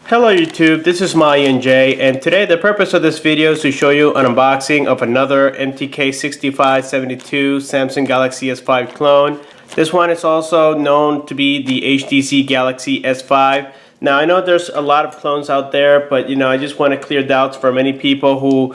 Hello YouTube, this is my INJ, and today the purpose of this video is to show you an unboxing of another MTK6572 Samsung Galaxy S5 clone. This one is also known to be the HTC Galaxy S5. Now I know there's a lot of clones out there, but I just want to clear doubts for many people who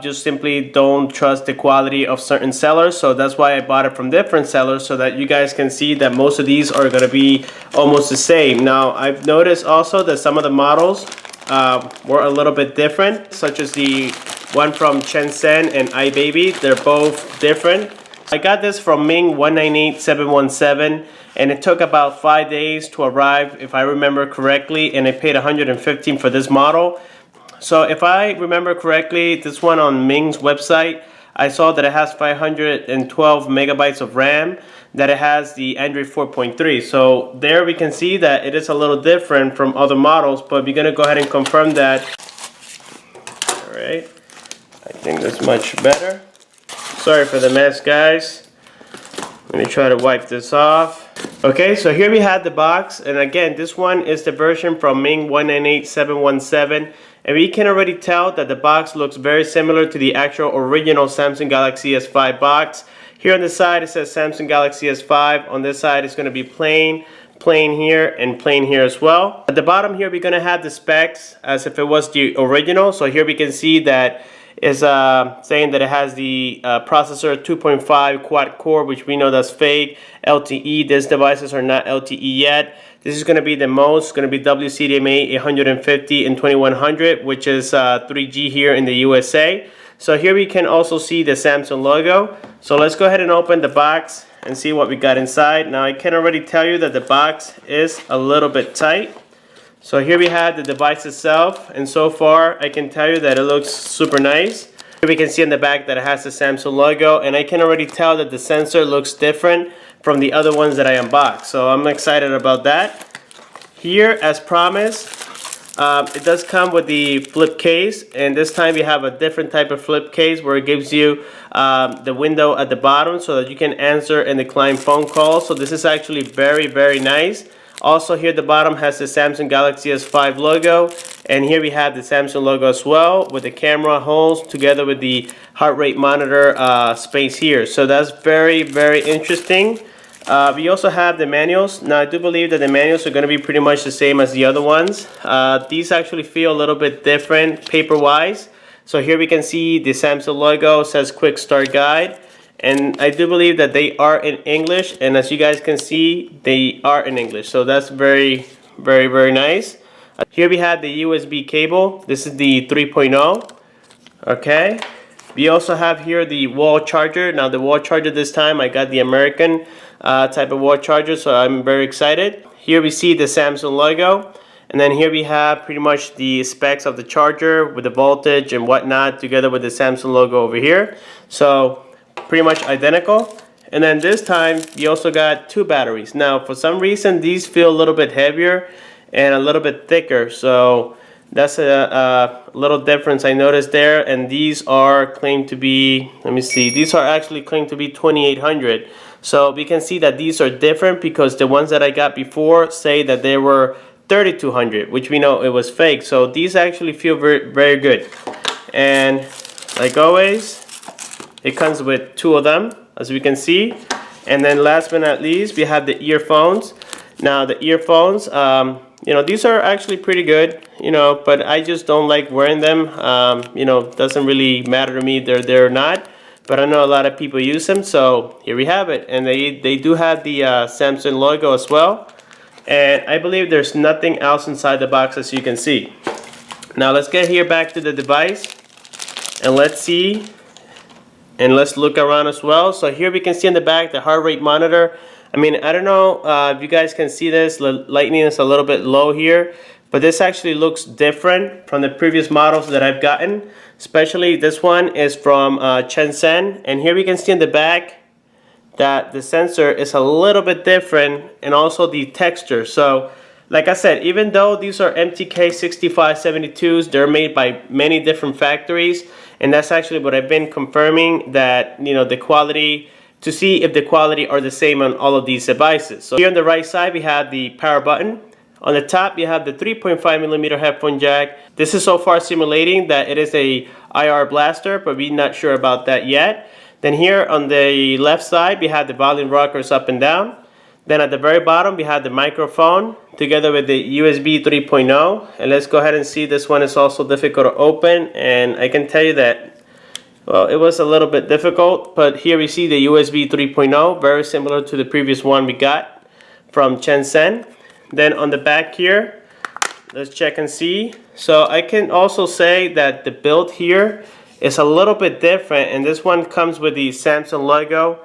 just simply don't trust the quality of certain sellers. So that's why I bought it from different sellers, so that you guys can see that most of these are going to be almost the same. Now I've noticed also that some of the models were a little bit different, such as the one from Shenzhen and iBaby. They're both different. I got this from MTK6572, and it took about 5 days to arrive, if I remember correctly, and I paid $115 for this model. So if I remember correctly, this one on Ming's website, I saw that it has 512 megabytes of RAM, that it has the Android 4.3. So there we can see that it is a little different from other models, but we're going to go ahead and confirm that. Alright, I think that's much better. Sorry for the mess, guys. Let me try to wipe this off. Okay, so here we have the box, and again, this one is the version from Ming 198717, and we can already tell that the box looks very similar to the actual original Samsung Galaxy S5 box. Here on the side it says Samsung Galaxy S5. On this side it's going to be plain here, and plain here as well. At the bottom here we're going to have the specs as if it was the original. So here we can see that is saying that it has the processor 2.5 quad core, which we know that's fake. LTE, these devices are not LTE yet. This is going to be the most, going to be WCDMA 850 and 2100, which is 3G here in the USA. So here we can also see the Samsung logo. So let's go ahead and open the box and see what we got inside. Now I can already tell you that the box is a little bit tight. So here we have the device itself, and so far I can tell you that it looks super nice. Here we can see in the back that it has the Samsung logo, and I can already tell that the sensor looks different from the other ones that I unboxed. So I'm excited about that. Here, as promised, it does come with the flip case, and this time we have a different type of flip case where it gives you the window at the bottom so that you can answer and decline phone calls. So this is actually very, very nice. Also here at the bottom has the Samsung Galaxy S5 logo, and here we have the Samsung logo as well with the camera holes together with the heart rate monitor space here. So that's very, very interesting. We also have the manuals. Now I do believe that the manuals are going to be pretty much the same as the other ones. These actually feel a little bit different paper wise. So here we can see the Samsung logo, says quick start guide. And I do believe that they are in English, and as you guys can see, they are in English. So that's very, very, very nice. Here we have the USB cable. This is the 3.0. Okay. We also have here the wall charger. Now the wall charger this time, I got the American type of wall charger, so I'm very excited. Here we see the Samsung logo. And then here we have pretty much the specs of the charger with the voltage and whatnot, together with the Samsung logo over here. So pretty much identical. And then this time you also got two batteries. Now for some reason these feel a little bit heavier and a little bit thicker, so that's a little difference I noticed there. And these are claimed to be, let me see, these are actually claimed to be 2800. So we can see that these are different because the ones that I got before say that they were 3200, which we know it was fake. So these actually feel very, very good. And like always, it comes with two of them, as we can see. And then last but not least, we have the earphones. Now the earphones, these are actually pretty good, but I just don't like wearing them. Doesn't really matter to me if they're there or not. But I know a lot of people use them, so here we have it. And they do have the Samsung logo as well. And I believe there's nothing else inside the box, as you can see. Now let's get here back to the device, and let's see. And let's look around as well. So here we can see in the back the heart rate monitor. I mean, I don't know if you guys can see this. The lighting is a little bit low here, but this actually looks different from the previous models that I've gotten. Especially this one is from Shenzhen. And here we can see in the back that the sensor is a little bit different, and also the texture. So like I said, even though these are MTK6572s, they're made by many different factories, and that's actually what I've been confirming, that the quality, to see if the quality are the same on all of these devices. So here on the right side we have the power button. On the top, you have the 3.5mm headphone jack. This is so far simulating that it is a IR blaster, but we're not sure about that yet. Then here on the left side, we have the volume rockers up and down. Then at the very bottom, we have the microphone together with the USB 3.0. And let's go ahead and see, this one is also difficult to open. And I can tell you that, well, it was a little bit difficult, but here we see the USB 3.0, very similar to the previous one we got from Shenzhen. Then on the back here, let's check and see. So I can also say that the build here is a little bit different, and this one comes with the Samsung logo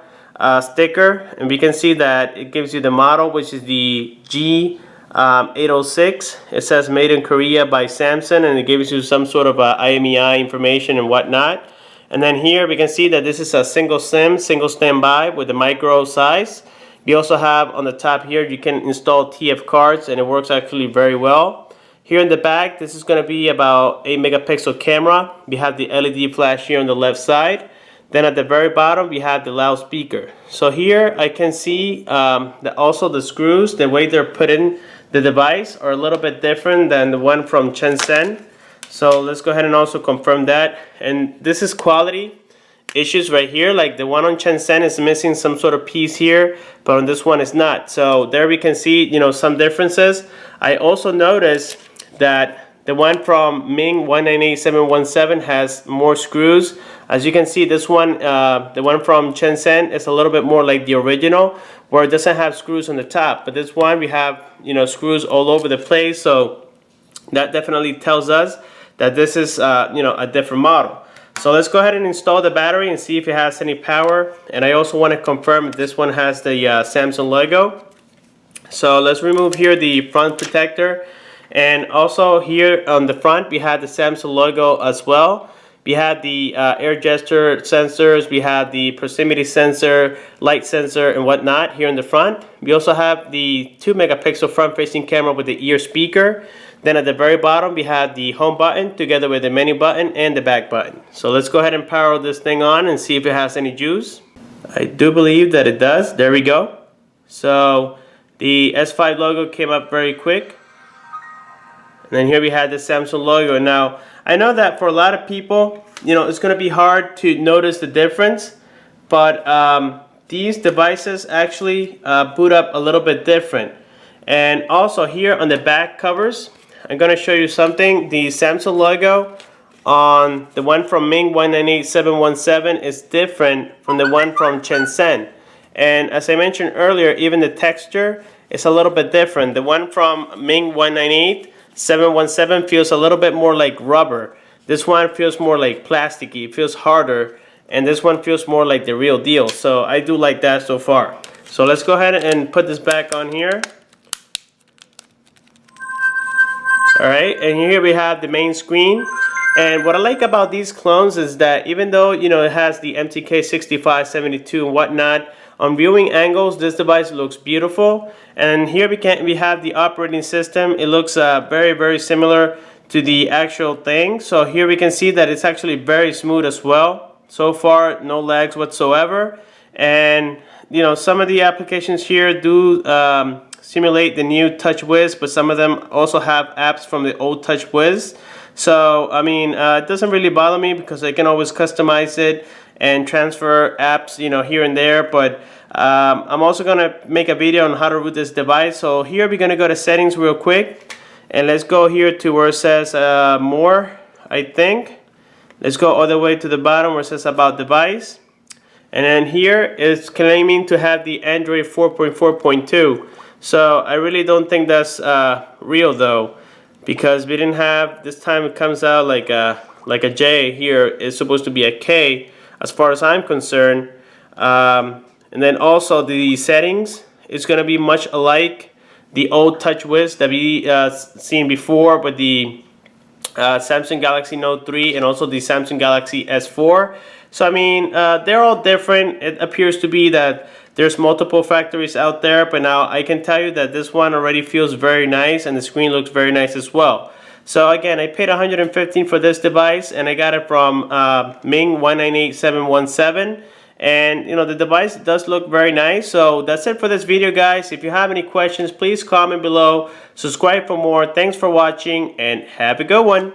sticker, and we can see that it gives you the model, which is the G806. It says made in Korea by Samsung, and it gives you some sort of IMEI information and whatnot. And then here we can see that this is a single SIM, single standby with the micro size. We also have on the top here, you can install TF cards, and it works actually very well. Here in the back, this is going to be about 8-megapixel camera. We have the LED flash here on the left side. Then at the very bottom, we have the loudspeaker. So here I can see that also the screws, the way they're put in the device, are a little bit different than the one from Shenzhen. So let's go ahead and also confirm that. And this is quality issues right here. Like the one on Shenzhen is missing some sort of piece here, but on this one is not. So there we can see, you know, some differences. I also noticed that the one from Ming 198717 has more screws. As you can see, this one, the one from Shenzhen, is a little bit more like the original, where it doesn't have screws on the top. But this one, we have, you know, screws all over the place. So that definitely tells us that this is, you know, a different model. So let's go ahead and install the battery and see if it has any power. And I also want to confirm if this one has the Samsung logo. So let's remove here the front protector. And also here on the front, we have the Samsung logo as well. We have the air gesture sensors, we have the proximity sensor, light sensor, and whatnot here in the front. We also have the 2-megapixel front-facing camera with the ear speaker. Then at the very bottom, we have the home button together with the menu button and the back button. So let's go ahead and power this thing on and see if it has any juice. I do believe that it does. There we go. So the S5 logo came up very quick. And then here we had the Samsung logo. Now, I know that for a lot of people, you know, it's going to be hard to notice the difference, but these devices actually boot up a little bit different. And also here on the back covers, I'm going to show you something. The Samsung logo on the one from Ming 198717 is different from the one from Shenzhen. And as I mentioned earlier, even the texture is a little bit different. The one from Ming 198717 feels a little bit more like rubber. This one feels more like plasticky. It feels harder, and this one feels more like the real deal. So I do like that so far. So let's go ahead and put this back on here. Alright, and here we have the main screen. And what I like about these clones is that even though, you know, it has the MTK6572 and whatnot, on viewing angles, this device looks beautiful. And here we have the operating system. It looks very, very similar to the actual thing. So here we can see that it's actually very smooth as well. So far, no lags whatsoever. And, you know, some of the applications here do simulate the new TouchWiz, but some of them also have apps from the old TouchWiz. So, I mean, it doesn't really bother me because I can always customize it and transfer apps, you know, here and there. But I'm also going to make a video on how to root this device. So here we're going to go to settings real quick. And let's go here to where it says more, I think. Let's go all the way to the bottom where it says about device. And then here it's claiming to have the Android 4.4.2. So I really don't think that's real though, because we didn't have, this time it comes out like a J. Here it's supposed to be a K as far as I'm concerned. And then also the settings is going to be much alike the old TouchWiz that we seen before with the Samsung Galaxy Note 3 and also the Samsung Galaxy S4. So I mean, they're all different. It appears to be that there's multiple factories out there, but now I can tell you that this one already feels very nice and the screen looks very nice as well. So again, I paid $115 for this device and I got it from Ming 198717. and you know, the device does look very nice. So that's it for this video, guys. If you have any questions, please comment below. Subscribe for more. Thanks for watching and have a good one.